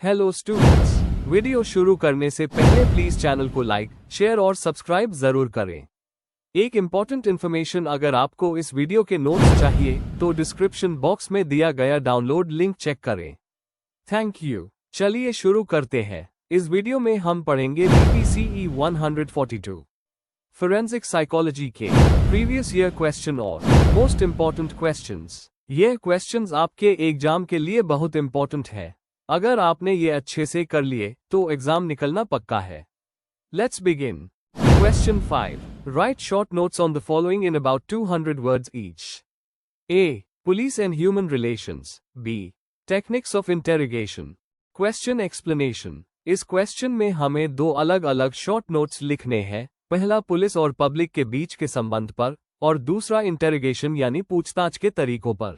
Hello students, video शुरू करने से पहले प्लीज चैनल को लाइक, शेयर और सब्सक्राइब जरूर करें। एक इम्पॉर्टेंट इन्फॉर्मेशन, अगर आपको इस वीडियो के नोट्स चाहिए तो डिस्क्रिप्शन बॉक्स में दिया गया डाउनलोड लिंक चेक करें। Thank you. चलिए शुरू करते हैं। इस वीडियो में हम पढ़ेंगे BPCE 142 फोरेंसिक साइकोलॉजी के प्रीवियस ईयर क्वेश्चन और मोस्ट इम्पॉर्टेंट क्वेश्चंस। ये क्वेश्चंस आपके एग्जाम के लिए बहुत इम्पॉर्टेंट है। अगर आपने ये अच्छे से कर लिए तो एग्जाम निकलना पक्का है। Let's begin. Question 5, right short notes on the following in about 200 words each. A. Police and human relations. B. Techniques of interrogation. Question explanation. इस क्वेश्चन में हमें दो अलग अलग शॉर्ट नोट्स लिखने हैं। पहला पुलिस और पब्लिक के बीच के संबंध पर और दूसरा इंटेरोगेशन यानी पूछताछ के तरीकों पर।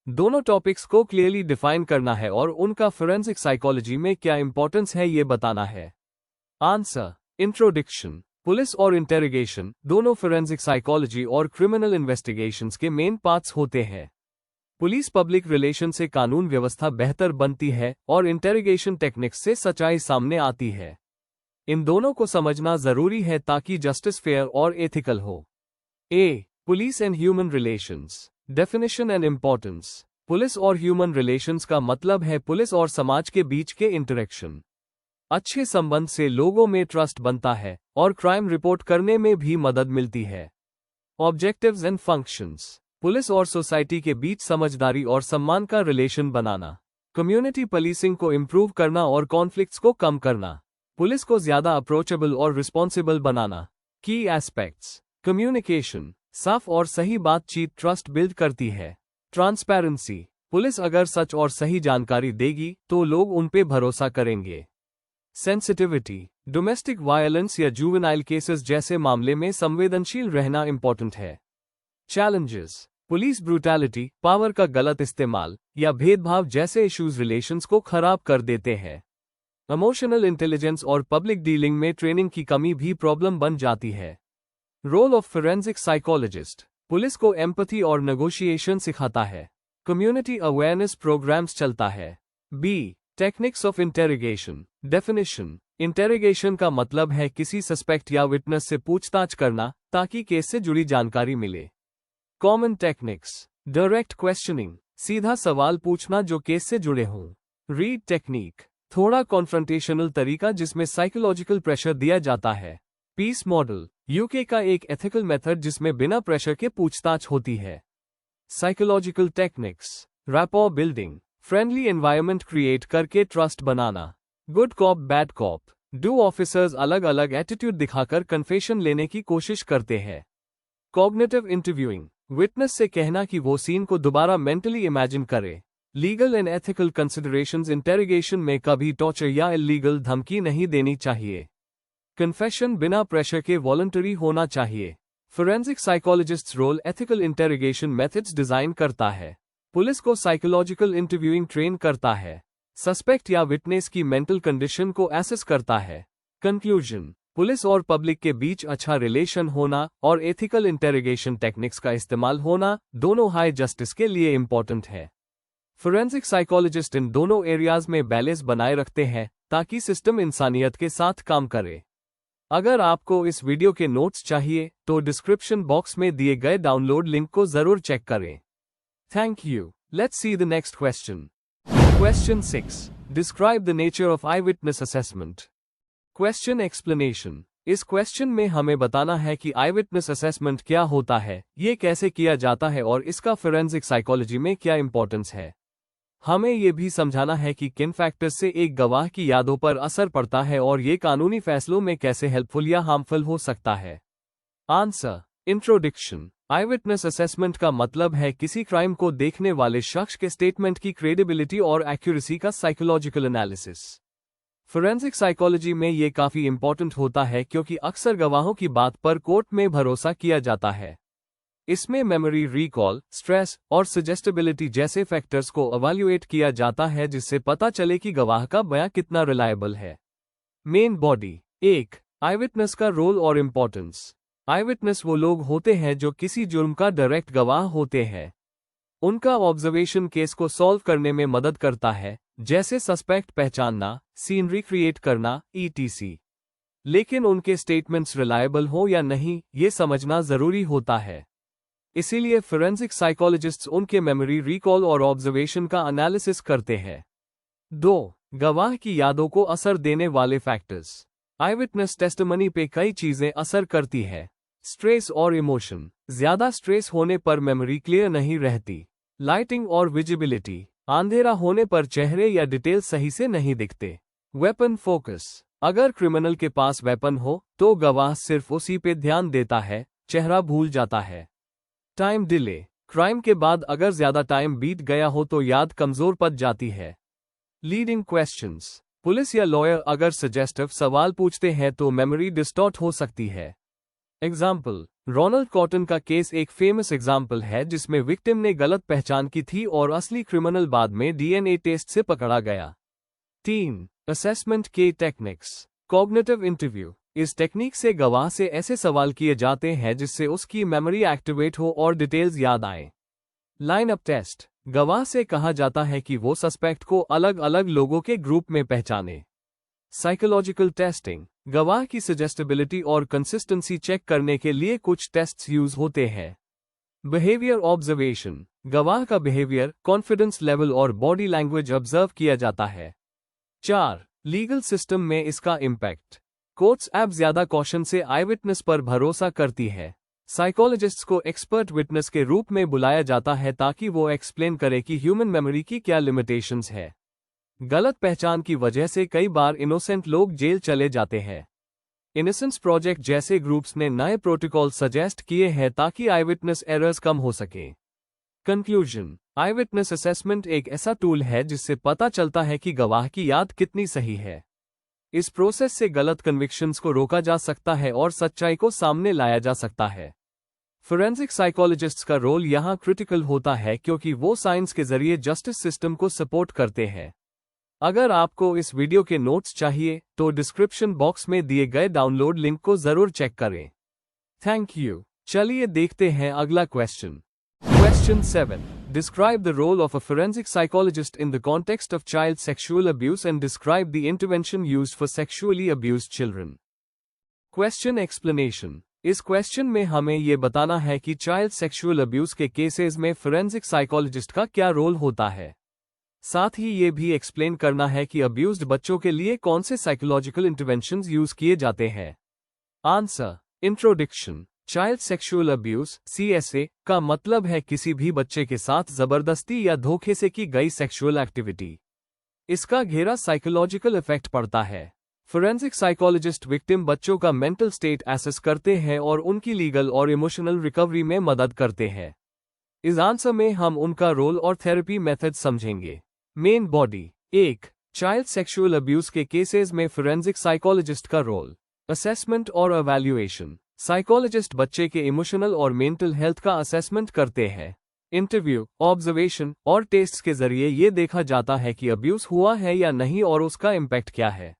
दोनों टॉपिक्स को क्लियरली डिफाइन करना है और उनका फोरेंसिक साइकोलॉजी में क्या इंपॉर्टेंस है ये बताना है। आंसर। इंट्रोडक्शन। पुलिस और इंटेरोगेशन दोनों फोरेंसिक साइकोलॉजी और क्रिमिनल इन्वेस्टिगेशंस के मेन पार्ट्स होते हैं। पुलिस पब्लिक रिलेशन से कानून व्यवस्था बेहतर बनती है और इंटेरोगेशन टेक्निक्स से सच्चाई सामने आती है। इन दोनों को समझना जरूरी है ताकि जस्टिस फेयर और एथिकल हो। A. Police and human relations. Definition and importance. Police और ह्यूमन रिलेशंस का मतलब है पुलिस और समाज के बीच के इंटरेक्शन। अच्छे संबंध से लोगों में ट्रस्ट बनता है और क्राइम रिपोर्ट करने में भी मदद मिलती है। Objectives and functions. पुलिस और सोसाइटी के बीच समझदारी और सम्मान का रिलेशन बनाना। कम्युनिटी पुलिसिंग को इम्प्रूव करना और कॉन्फ्लिक्ट्स को कम करना। पुलिस को ज्यादा अप्रोचेबल और रिस्पॉन्सिबल बनाना। की एस्पेक्ट्स। कम्युनिकेशन। साफ और सही बातचीत ट्रस्ट बिल्ड करती है। ट्रांसपेरेंसी। पुलिस अगर सच और सही जानकारी देगी तो लोग उन पे भरोसा करेंगे। सेंसिटिविटी। डोमेस्टिक वायलेंस या जुवेनाइल केसेस जैसे मामले में संवेदनशील रहना इंपॉर्टेंट है। चैलेंजेस। पुलिस ब्रूटैलिटी, पावर का गलत इस्तेमाल या भेदभाव जैसे इश्यूज रिलेशंस को खराब कर देते हैं। इमोशनल इंटेलिजेंस और पब्लिक डीलिंग में ट्रेनिंग की कमी भी प्रॉब्लम बन जाती है। Role of forensic psychologist. Police को एम्पैथी और नेगोशिएशन सिखाता है। कम्युनिटी अवेयरनेस प्रोग्राम्स चलता है। B. Techniques of interrogation. Definition. Interrogation का मतलब है किसी सस्पेक्ट या विटनेस से पूछताछ करना ताकि केस से जुड़ी जानकारी मिले। Common techniques. डायरेक्ट क्वेश्चनिंग, सीधा सवाल पूछना जो केस से जुड़े हों। रीड टेक्निक, थोड़ा कॉन्फ्रंटेशनल तरीका जिसमें साइकोलॉजिकल प्रेशर दिया जाता है। पीस मॉडल, यूके का एक एथिकल मेथड जिसमें बिना प्रेशर के पूछताछ होती है। Psychological techniques. Rapport building, friendly environment create करके ट्रस्ट बनाना। गुड कॉप बैड कॉप, दो ऑफिसर्स अलग अलग एटीट्यूड दिखाकर कन्फेशन लेने की कोशिश करते हैं। कॉग्निटिव इंटरव्यूइंग, विटनेस से कहना कि वो सीन को दोबारा मेंटली इमेजिन करे। Legal and ethical considerations, interrogation में कभी टॉर्चर या इल्लीगल धमकी नहीं देनी चाहिए। कन्फेशन बिना प्रेशर के वॉलंटरी होना चाहिए। Forensic psychologists role ethical interrogation methods design करता है। पुलिस को साइकोलॉजिकल इंटरव्यूइंग ट्रेन करता है। सस्पेक्ट या विटनेस की मेंटल कंडीशन को एसेस करता है। कंक्लूजन, पुलिस और पब्लिक के बीच अच्छा रिलेशन होना और एथिकल इंटेरोगेशन टेक्निक्स का इस्तेमाल होना दोनों हाई जस्टिस के लिए इंपॉर्टेंट है। फोरेंसिक साइकोलॉजिस्ट इन दोनों एरियाज में बैलेंस बनाए रखते हैं ताकि सिस्टम इंसानियत के साथ काम करे। अगर आपको इस वीडियो के नोट्स चाहिए तो डिस्क्रिप्शन बॉक्स में दिए गए डाउनलोड लिंक को जरूर चेक करें। Thank you. Let's see the next question. Question 6, describe the nature of I witness assessment. Question explanation. इस क्वेश्चन में हमें बताना है कि आई विटनेस असेसमेंट क्या होता है, ये कैसे किया जाता है और इसका फोरेंसिक साइकोलॉजी में क्या इंपॉर्टेंस है। हमें यह भी समझाना है कि किन फैक्टर्स से एक गवाह की यादों पर असर पड़ता है और ये कानूनी फैसलों में कैसे हेल्पफुल या हार्मफुल हो सकता है। आंसर। इंट्रोडक्शन। आई विटनेस असेसमेंट का मतलब है किसी क्राइम को देखने वाले शख्स के स्टेटमेंट की क्रेडिबिलिटी और एक्यूरेसी का साइकोलॉजिकल एनालिसिस। फोरेंसिक साइकोलॉजी में ये काफी इंपॉर्टेंट होता है क्योंकि अक्सर गवाहों की बात पर कोर्ट में भरोसा किया जाता है। इसमें मेमोरी, रिकॉल, स्ट्रेस और सजेस्टेबिलिटी जैसे फैक्टर्स को इवैल्यूएट किया जाता है जिससे पता चले कि गवाह का बयान कितना रिलायबल है। Main body. 1. आई विटनेस का रोल और इम्पोर्टेंस। आई विटनेस वो लोग होते हैं जो किसी जुर्म का डायरेक्ट गवाह होते हैं। उनका ऑब्जर्वेशन केस को सॉल्व करने में मदद करता है जैसे सस्पेक्ट पहचानना, सीन रिक्रिएट करना, etc। लेकिन उनके स्टेटमेंट्स रिलायबल हो या नहीं, ये समझना जरूरी होता है। इसीलिए फोरेंसिक साइकोलॉजिस्ट्स उनके मेमोरी रिकॉल और ऑब्जर्वेशन का एनालिसिस करते हैं। 2. गवाह की यादों को असर देने वाले फैक्टर्स। आईविटनेस टेस्टिमनी पे कई चीजें असर करती है। स्ट्रेस और इमोशन। ज्यादा स्ट्रेस होने पर मेमोरी क्लियर नहीं रहती। लाइटिंग और विजिबिलिटी। अंधेरा होने पर चेहरे या डिटेल सही से नहीं दिखते। Weapon focus. अगर क्रिमिनल के पास वेपन हो तो गवाह सिर्फ उसी पे ध्यान देता है, चेहरा भूल जाता है। Time delay. क्राइम के बाद अगर ज्यादा टाइम बीत गया हो तो याद कमजोर पड़ जाती है। Leading questions. पुलिस या लॉयर अगर सजेस्टिव सवाल पूछते हैं तो मेमोरी डिस्टॉर्ट हो सकती है। एग्जाम्पल, रोनाल्ड कॉटन का केस एक फेमस एग्जाम्पल है जिसमें विक्टिम ने गलत पहचान की थी और असली क्रिमिनल बाद में डीएनए टेस्ट से पकड़ा गया। 3. असेसमेंट के टेक्निक्स। Cognitive interview. इस टेक्निक से गवाह से ऐसे सवाल किए जाते हैं जिससे उसकी मेमोरी एक्टिवेट हो और डिटेल्स याद आए। Line up test. गवाह से कहा जाता है कि वो सस्पेक्ट को अलग अलग लोगों के ग्रुप में पहचाने। Psychological testing. गवाह की सजेस्टेबिलिटी और कंसिस्टेंसी चेक करने के लिए कुछ टेस्ट्स यूज होते हैं। Behaviour observation. गवाह का बिहेवियर, कॉन्फिडेंस लेवल और बॉडी लैंग्वेज ऑब्जर्व किया जाता है। 4. लीगल सिस्टम में इसका इम्पैक्ट। कोर्ट्स ऐप ज्यादा कॉशन से आई विटनेस पर भरोसा करती है। साइकोलॉजिस्ट्स को एक्सपर्ट विटनेस के रूप में बुलाया जाता है ताकि वो एक्सप्लेन करे कि ह्यूमन मेमोरी की क्या लिमिटेशंस है। गलत पहचान की वजह से कई बार इनोसेंट लोग जेल चले जाते हैं। इनोसेंस प्रोजेक्ट जैसे ग्रुप्स ने नए प्रोटोकॉल सजेस्ट किए हैं ताकि आई विटनेस एरर्स कम हो सके। कंक्लूजन। आई विटनेस असेसमेंट एक ऐसा टूल है जिससे पता चलता है कि गवाह की याद कितनी सही है। इस प्रोसेस से गलत कन्विक्शंस को रोका जा सकता है और सच्चाई को सामने लाया जा सकता है। फोरेंसिक साइकोलॉजिस्ट्स का रोल यहाँ क्रिटिकल होता है क्योंकि वो साइंस के जरिए जस्टिस सिस्टम को सपोर्ट करते हैं। अगर आपको इस वीडियो के नोट्स चाहिए तो डिस्क्रिप्शन बॉक्स में दिए गए डाउनलोड लिंक को जरूर चेक करें। Thank you. चलिए देखते हैं अगला question. Question 7. Describe the role of a forensic psychologist in the context of child sexual abuse and describe the intervention used for sexually abused children. Question explanation. इस question में हमें ये बताना है कि चाइल्ड सेक्सुअल अब्यूज के cases में forensic psychologist का क्या रोल होता है। साथ ही ये भी एक्सप्लेन करना है कि अब्यूज्ड बच्चों के लिए कौन से साइकोलॉजिकल इंटरवेंशंस यूज किए जाते हैं। Answer. Introduction. Child sexual abuse (CSA) का मतलब है किसी भी बच्चे के साथ जबरदस्ती या धोखे से की गई सेक्सुअल एक्टिविटी। इसका गहरा साइकोलॉजिकल इफेक्ट पड़ता है। फोरेंसिक साइकोलॉजिस्ट विक्टिम बच्चों का मेंटल स्टेट एसेस करते हैं और उनकी लीगल और इमोशनल रिकवरी में मदद करते हैं। इस आंसर में हम उनका रोल और थेरेपी मेथड समझेंगे। Main body. 1. Child sexual abuse के केसेस में फोरेंसिक साइकोलॉजिस्ट का रोल। असेसमेंट और एवैल्यूएशन। साइकोलॉजिस्ट बच्चे के इमोशनल और मेंटल हेल्थ का असेसमेंट करते हैं। इंटरव्यू, ऑब्जर्वेशन और टेस्ट्स के जरिए ये देखा जाता है कि अब्यूज हुआ है या नहीं और उसका इम्पैक्ट क्या है।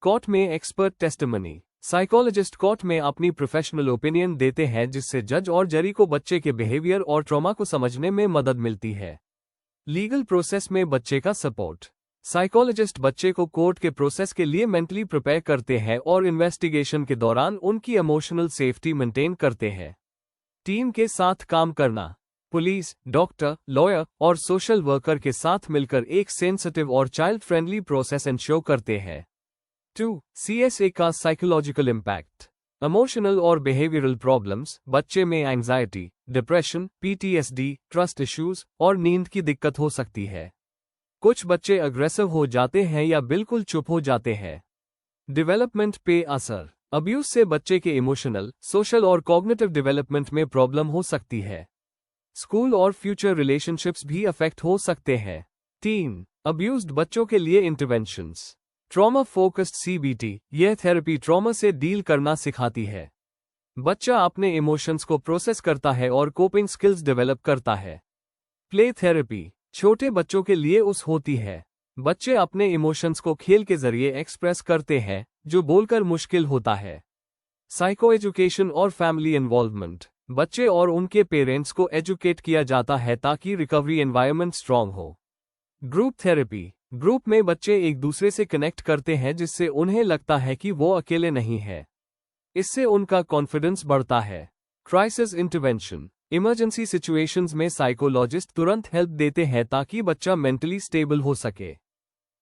कोर्ट में एक्सपर्ट टेस्टिमनी। साइकोलॉजिस्ट कोर्ट में अपनी प्रोफेशनल ओपिनियन देते हैं जिससे जज और जरी को बच्चे के बिहेवियर और ट्रॉमा को समझने में मदद मिलती है। लीगल प्रोसेस में बच्चे का सपोर्ट। साइकोलॉजिस्ट बच्चे को कोर्ट के प्रोसेस के लिए मेंटली प्रिपेयर करते हैं और इन्वेस्टिगेशन के दौरान उनकी इमोशनल सेफ्टी मेंटेन करते हैं। टीम के साथ काम करना। पुलिस, डॉक्टर, लॉयर और सोशल वर्कर के साथ मिलकर एक सेंसिटिव और चाइल्ड फ्रेंडली प्रोसेस इंश्योर करते हैं। 2. CSA का साइकोलॉजिकल इम्पैक्ट। इमोशनल और बिहेवियरल प्रॉब्लम्स। बच्चे में anxiety, depression, PTSD, trust issues और नींद की दिक्कत हो सकती है। कुछ बच्चे अग्रेसिव हो जाते हैं या बिल्कुल चुप हो जाते हैं। डेवलपमेंट पे असर। अब्यूज से बच्चे के इमोशनल, सोशल और कॉग्निटिव डेवलपमेंट में प्रॉब्लम हो सकती है। स्कूल और फ्यूचर रिलेशनशिप्स भी अफेक्ट हो सकते हैं। 3. अब्यूज्ड बच्चों के लिए इंटरवेंशंस। ट्रॉमा फोकस्ड CBT, यह थेरेपी ट्रॉमा से डील करना सिखाती है। बच्चा अपने इमोशंस को प्रोसेस करता है और कोपिंग स्किल्स डेवलप करता है। प्ले थेरेपी छोटे बच्चों के लिए होती है। बच्चे अपने इमोशंस को खेल के जरिए एक्सप्रेस करते हैं, जो बोलकर मुश्किल होता है। साइको एजुकेशन और फैमिली इन्वॉल्वमेंट। बच्चे और उनके पेरेंट्स को एजुकेट किया जाता है ताकि रिकवरी एनवायरनमेंट स्ट्रांग हो। Group therapy. ग्रुप में बच्चे एक दूसरे से कनेक्ट करते हैं जिससे उन्हें लगता है कि वो अकेले नहीं है। इससे उनका कॉन्फिडेंस बढ़ता है। Crisis intervention. इमरजेंसी सिचुएशंस में साइकोलॉजिस्ट तुरंत हेल्प देते हैं ताकि बच्चा मेंटली स्टेबल हो सके।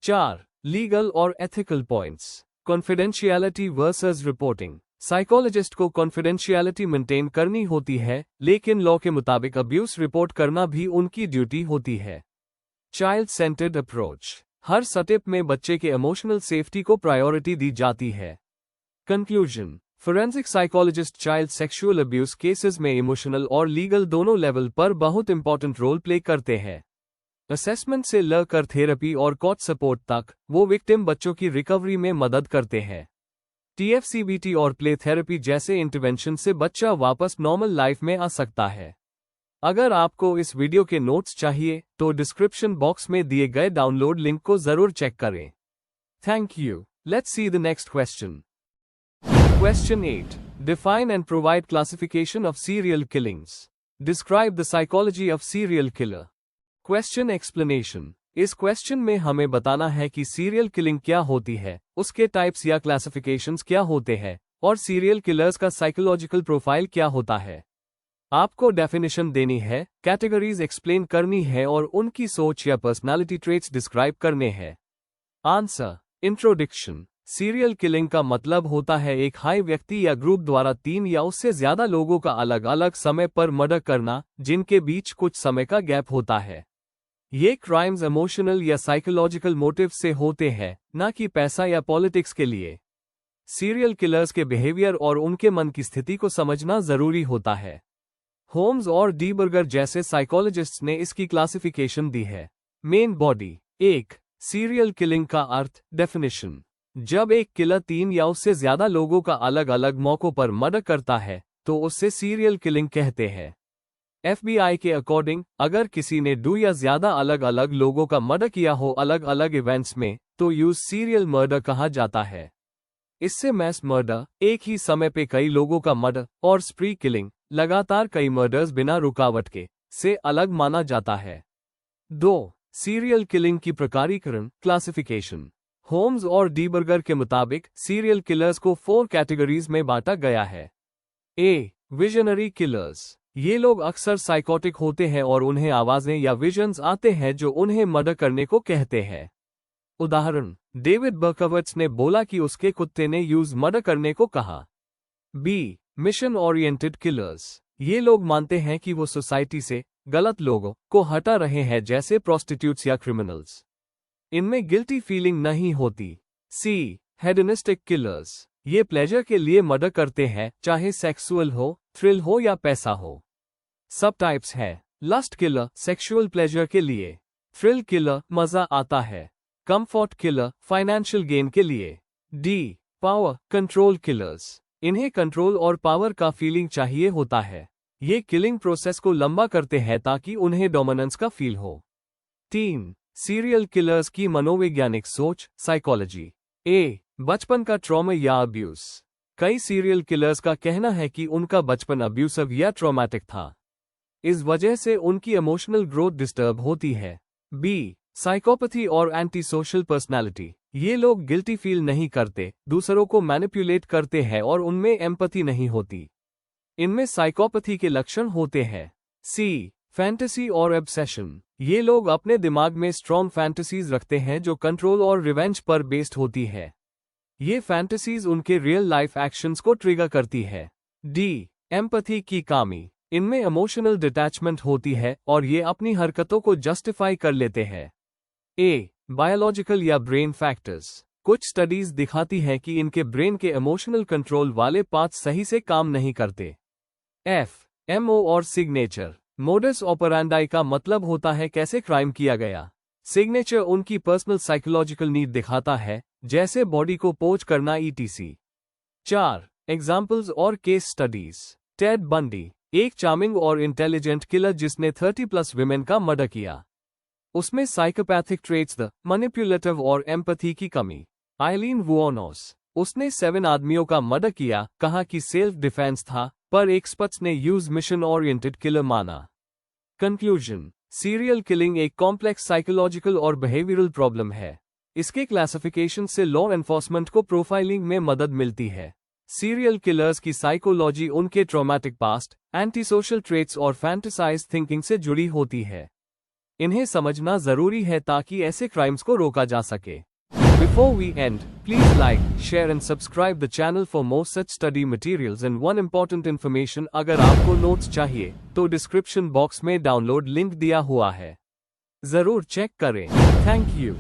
4. लीगल और ethical points. Confidentiality versus reporting. Psychologist को कॉन्फिडेंशियलिटी मेंटेन करनी होती है, लेकिन लॉ के मुताबिक अब्यूज रिपोर्ट करना भी उनकी ड्यूटी होती है। Child centred approach. हर स्टेप में बच्चे के इमोशनल सेफ्टी को प्रायोरिटी दी जाती है। Conclusion. Forensic psychologist child sexual abuse cases में इमोशनल और लीगल दोनों लेवल पर बहुत इंपॉर्टेंट रोल प्ले करते हैं। असेसमेंट से लेकर थेरेपी और कोर्ट सपोर्ट तक, वो विक्टिम बच्चों की रिकवरी में मदद करते हैं। TFCBT और प्ले थेरेपी जैसे इंटरवेंशन से बच्चा वापस नॉर्मल लाइफ में आ सकता है। अगर आपको इस वीडियो के नोट्स चाहिए तो डिस्क्रिप्शन बॉक्स में दिए गए डाउनलोड लिंक को जरूर चेक करें। Thank you. Let's see the next question. Question 8. Define and provide classification of serial killings. Describe the psychology of serial killer. Question explanation. इस क्वेश्चन में हमें बताना है कि सीरियल किलिंग क्या होती है, उसके टाइप्स या क्लासिफिकेशंस क्या होते हैं, और सीरियल किलर्स का साइकोलॉजिकल प्रोफाइल क्या होता है। आपको डेफिनेशन देनी है, कैटेगरीज एक्सप्लेन करनी है और उनकी सोच या पर्सनालिटी ट्रेट्स डिस्क्राइब करने हैं। आंसर। इंट्रोडक्शन। सीरियल किलिंग का मतलब होता है एक हाई व्यक्ति या ग्रुप द्वारा 3 या उससे ज्यादा लोगों का अलग अलग समय पर मर्डर करना, जिनके बीच कुछ समय का गैप होता है। ये क्राइम्स इमोशनल या साइकोलॉजिकल मोटिव से होते हैं, न कि पैसा या पॉलिटिक्स के लिए। सीरियल किलर्स के बिहेवियर और उनके मन की स्थिति को समझना जरूरी होता है। होम्स और डीबर्गर जैसे साइकोलॉजिस्ट्स ने इसकी क्लासिफिकेशन दी है। Main body. 1. सीरियल किलिंग का अर्थ। डेफिनेशन। जब एक किलर 3 या उससे ज्यादा लोगों का अलग अलग मौकों पर मर्डर करता है तो उससे सीरियल किलिंग कहते हैं। FBI के अकॉर्डिंग, अगर किसी ने 2 या ज्यादा अलग अलग लोगों का मर्डर किया हो अलग अलग इवेंट्स में, तो यूज सीरियल मर्डर कहा जाता है। इससे मैस मर्डर, एक ही समय पे कई लोगों का मर्डर, और स्प्री किलिंग, लगातार कई मर्डर्स बिना रुकावट के, से अलग माना जाता है। 2. सीरियल किलिंग की प्रकारीकरण। क्लासिफिकेशन। होम्स और डीबर्गर के मुताबिक सीरियल किलर्स को 4 कैटेगरीज में बांटा गया है। ए. Visionary killers. ये लोग अक्सर साइकोटिक होते हैं और उन्हें आवाजें या विजन्स आते हैं जो उन्हें मर्डर करने को कहते हैं। उदाहरण, डेविड बर्कवट्स ने बोला कि उसके कुत्ते ने यूज मर्डर करने को कहा। बी. Mission oriented killers. ये लोग मानते हैं कि वो सोसाइटी से गलत लोगों को हटा रहे हैं, जैसे प्रोस्टिट्यूट्स या क्रिमिनल्स। इनमें गिल्टी फीलिंग नहीं होती। सी. हेडनिस्टिक किलर्स। ये प्लेजर के लिए मर्डर करते हैं, चाहे सेक्सुअल हो, थ्रिल हो या पैसा हो। सब टाइप्स है। लस्ट किलर, सेक्सुअल प्लेजर के लिए। थ्रिल किलर, मजा आता है। कंफर्ट किलर, फाइनेंशियल गेन के लिए। डी. Power control killers. इन्हें कंट्रोल और पावर का फीलिंग चाहिए होता है। ये किलिंग प्रोसेस को लंबा करते हैं ताकि उन्हें डोमिनेंस का फील हो। 3. सीरियल किलर्स की मनोवैज्ञानिक सोच। साइकोलॉजी। ए. बचपन का ट्रॉमा या अब्यूज। कई सीरियल किलर्स का कहना है कि उनका बचपन अब्यूसिव या ट्रॉमेटिक था। इस वजह से उनकी इमोशनल ग्रोथ डिस्टर्ब होती है। बी. साइकोपैथी और एंटी सोशल पर्सनैलिटी। ये लोग गिल्टी फील नहीं करते, दूसरों को मैनिपुलेट करते हैं और उनमें एम्पैथी नहीं होती। इनमें साइकोपैथी के लक्षण होते हैं। सी. फैंटेसी और ऑब्सेशन। ये लोग अपने दिमाग में स्ट्रॉन्ग फैंटेसीज रखते हैं जो कंट्रोल और रिवेंज पर बेस्ड होती है। ये फैंटेसीज उनके रियल लाइफ एक्शंस को ट्रिगर करती है। डी. एम्पैथी की कमी। इनमें इमोशनल डिटैचमेंट होती है और ये अपनी हरकतों को जस्टिफाई कर लेते हैं। ए. बायोलॉजिकल या ब्रेन फैक्टर्स। कुछ स्टडीज दिखाती हैं कि इनके ब्रेन के इमोशनल कंट्रोल वाले पार्ट्स सही से काम नहीं करते। एफ. MO और सिग्नेचर। मोडस ऑपरेंडाई का मतलब होता है कैसे क्राइम किया गया। सिग्नेचर उनकी पर्सनल साइकोलॉजिकल नीड दिखाता है, जैसे बॉडी को पोच करना ETC। 4. एग्जाम्पल्स और केस स्टडीज। टेड बंडी, एक चार्मिंग और इंटेलिजेंट किलर जिसने 30+ विमेन का मर्डर किया। उसमें साइकोपैथिक ट्रेट्स, द मैनिपुलेटिव और एम्पैथी की कमी। आइलीन वुओनोस, उसने 7 आदमियों का मर्डर किया, कहा कि सेल्फ डिफेंस था, पर एक्सपर्ट्स ने यूज मिशन ओरिएंटेड किलर माना। कंक्लूजन। सीरियल किलिंग एक कॉम्प्लेक्स साइकोलॉजिकल और बिहेवियरल प्रॉब्लम है। इसके क्लासिफिकेशन से लॉ एनफोर्समेंट को प्रोफाइलिंग में मदद मिलती है। सीरियल किलर्स की साइकोलॉजी उनके traumatic past, anti social traits और फैंटेसाइज थिंकिंग से जुड़ी होती है। इन्हें समझना जरूरी है ताकि ऐसे क्राइम्स को रोका जा सके। Before we end, please like, share and subscribe the channel for more such study materials and one important information अगर आपको नोट्स चाहिए तो डिस्क्रिप्शन बॉक्स में डाउनलोड लिंक दिया हुआ है, जरूर चेक करें। Thank you.